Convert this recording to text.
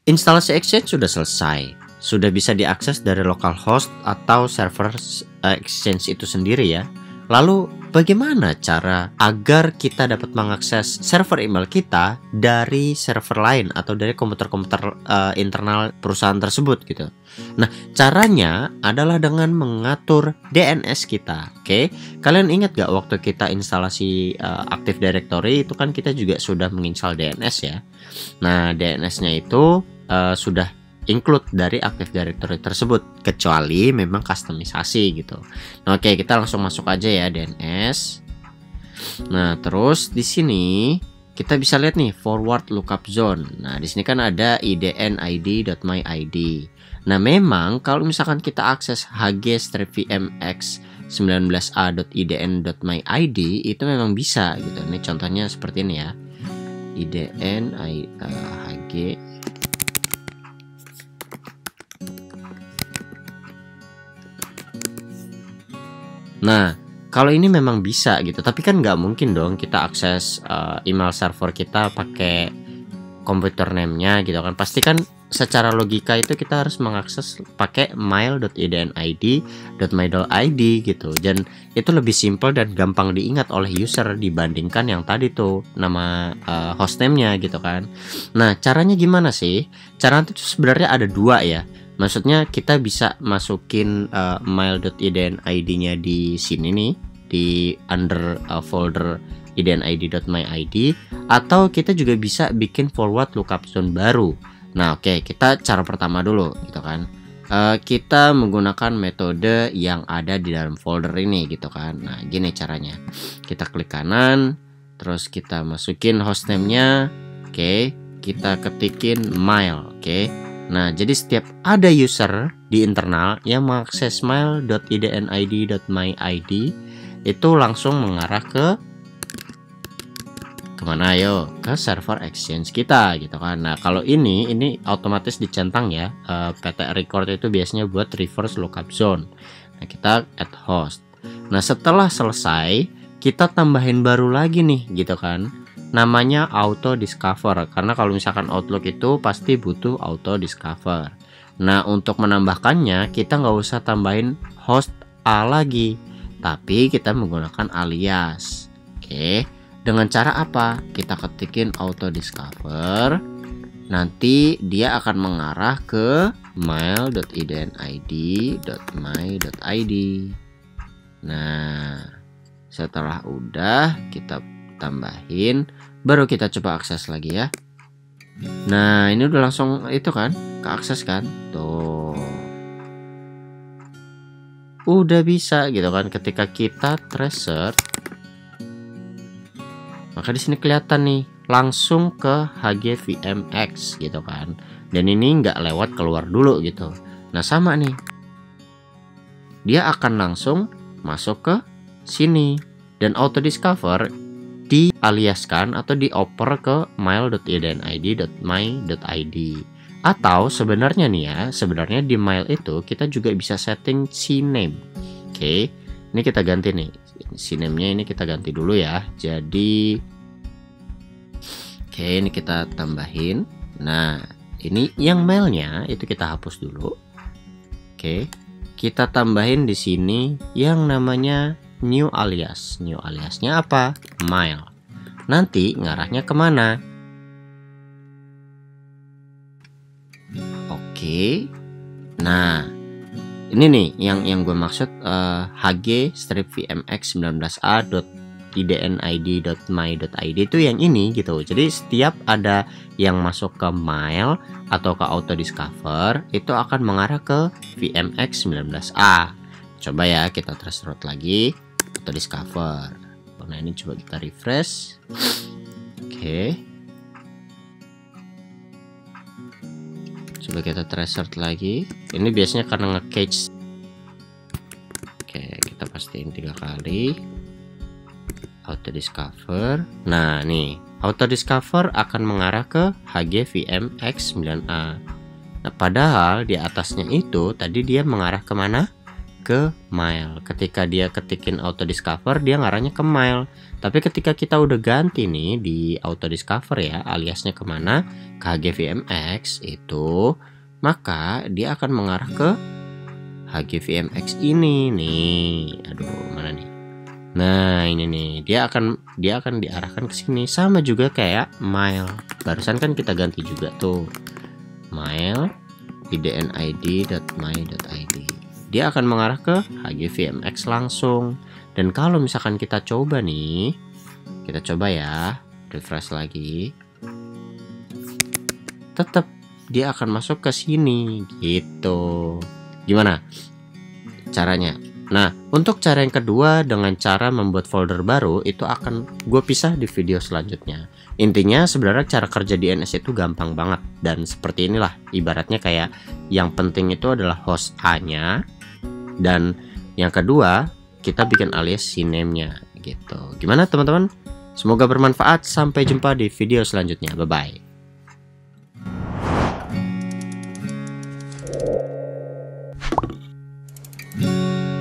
Instalasi Exchange sudah selesai. Sudah bisa diakses dari localhost atau server Exchange itu sendiri ya. Lalu bagaimana cara agar kita dapat mengakses server email kita dari server lain atau dari komputer-komputer internal perusahaan tersebut gitu. Nah, caranya adalah dengan mengatur DNS kita. Oke, kalian ingat gak waktu kita instalasi Active Directory itu kan kita juga sudah menginstal DNS ya. Nah, DNS-nya itu sudah include dari Active Directory tersebut, kecuali memang kustomisasi gitu. Nah, oke, kita langsung masuk aja ya DNS. Nah, terus di sini kita bisa lihat nih forward lookup zone. Nah, di sini kan ada idnid.myid. Nah, memang kalau misalkan kita akses hg-vmx19a.idn.myid itu memang bisa gitu. Ini contohnya seperti ini ya. hg. Nah, kalau ini memang bisa gitu, tapi kan nggak mungkin dong kita akses email server kita pakai komputer name-nya gitu kan. Pasti kan secara logika itu kita harus mengakses pakai mail.idnid.my.id gitu. Dan itu lebih simple dan gampang diingat oleh user dibandingkan yang tadi tuh nama hostname-nya gitu kan. Nah, caranya gimana sih? Caranya itu sebenarnya ada dua ya. Maksudnya kita bisa masukin mail.idnid-nya di sini nih, di under folder idnid.myid, atau kita juga bisa bikin forward lookup zone baru. Nah, oke, kita cara pertama dulu gitu kan. Kita menggunakan metode yang ada di dalam folder ini gitu kan. Nah, gini caranya. Kita klik kanan, terus kita masukin hostname-nya. Oke, kita ketikin mail, oke. Nah, jadi setiap ada user di internal yang mengakses mail.idnid.myid itu langsung mengarah ke kemana ayo? Ke server Exchange kita gitu kan. Nah, kalau ini otomatis dicentang ya. PT record itu biasanya buat reverse lookup zone. Nah, kita add host. Nah, setelah selesai kita tambahin baru lagi nih gitu kan. Namanya auto discover, karena kalau misalkan Outlook itu pasti butuh auto discover. Nah, untuk menambahkannya kita nggak usah tambahin host A lagi, tapi kita menggunakan alias. Oke, dengan cara apa? Kita ketikin auto discover, nanti dia akan mengarah ke mail.idnid.my.id. Nah, setelah udah kita tambahin, baru kita coba akses lagi ya. Nah, ini udah langsung itu kan, keakses kan, tuh udah bisa gitu kan. Ketika kita tracer, maka di sini kelihatan nih langsung ke hgvmx gitu kan, dan ini nggak lewat keluar dulu gitu. Nah, sama nih, dia akan langsung masuk ke sini, dan auto discover dialiaskan atau dioper ke mail.idnid.my.id. Atau sebenarnya nih ya, sebenarnya di mail itu kita juga bisa setting CNAME. Oke, ini kita ganti nih, CNAME-nya ini kita ganti dulu ya. Jadi oke, ini kita tambahin. Nah, ini yang mailnya itu kita hapus dulu. Oke, kita tambahin di sini yang namanya new alias. New aliasnya apa? Mail. Nanti ngarahnya kemana? Oke. Nah, ini nih yang gue maksud, hg-vmx19a.idnid.my.id itu yang ini gitu. Jadi setiap ada yang masuk ke mail atau ke auto discover itu akan mengarah ke vmx19a. Coba ya kita trace route lagi, auto discover. Nah, ini coba kita refresh. Oke, coba kita trace route lagi. Ini biasanya karena nge-cache. Oke, kita pastiin 3 kali auto discover. Nah, nih auto discover akan mengarah ke hgvmx9a. Nah, padahal di atasnya itu tadi dia mengarah kemana? ke mail. Ketika dia ketikin auto discover, dia ngarahnya ke mail. Tapi ketika kita udah ganti nih di auto discover ya, aliasnya kemana, ke HGVMX itu, maka dia akan mengarah ke HGVMX ini nih. Aduh, mana nih? Nah, ini nih. Dia akan diarahkan ke sini, sama juga kayak mail. Barusan kan kita ganti juga tuh. Mail idnid.my.id. Dia akan mengarah ke HGVMX langsung. Dan kalau misalkan kita coba nih, kita coba ya, refresh lagi. Tetap dia akan masuk ke sini gitu. Gimana caranya? Nah, untuk cara yang kedua dengan cara membuat folder baru itu akan gue pisah di video selanjutnya. Intinya sebenarnya cara kerja DNS itu gampang banget, dan seperti inilah ibaratnya kayak yang penting itu adalah host A-nya, dan yang kedua kita bikin alias CNAME-nya gitu. Gimana teman-teman? Semoga bermanfaat. Sampai jumpa di video selanjutnya. Bye bye.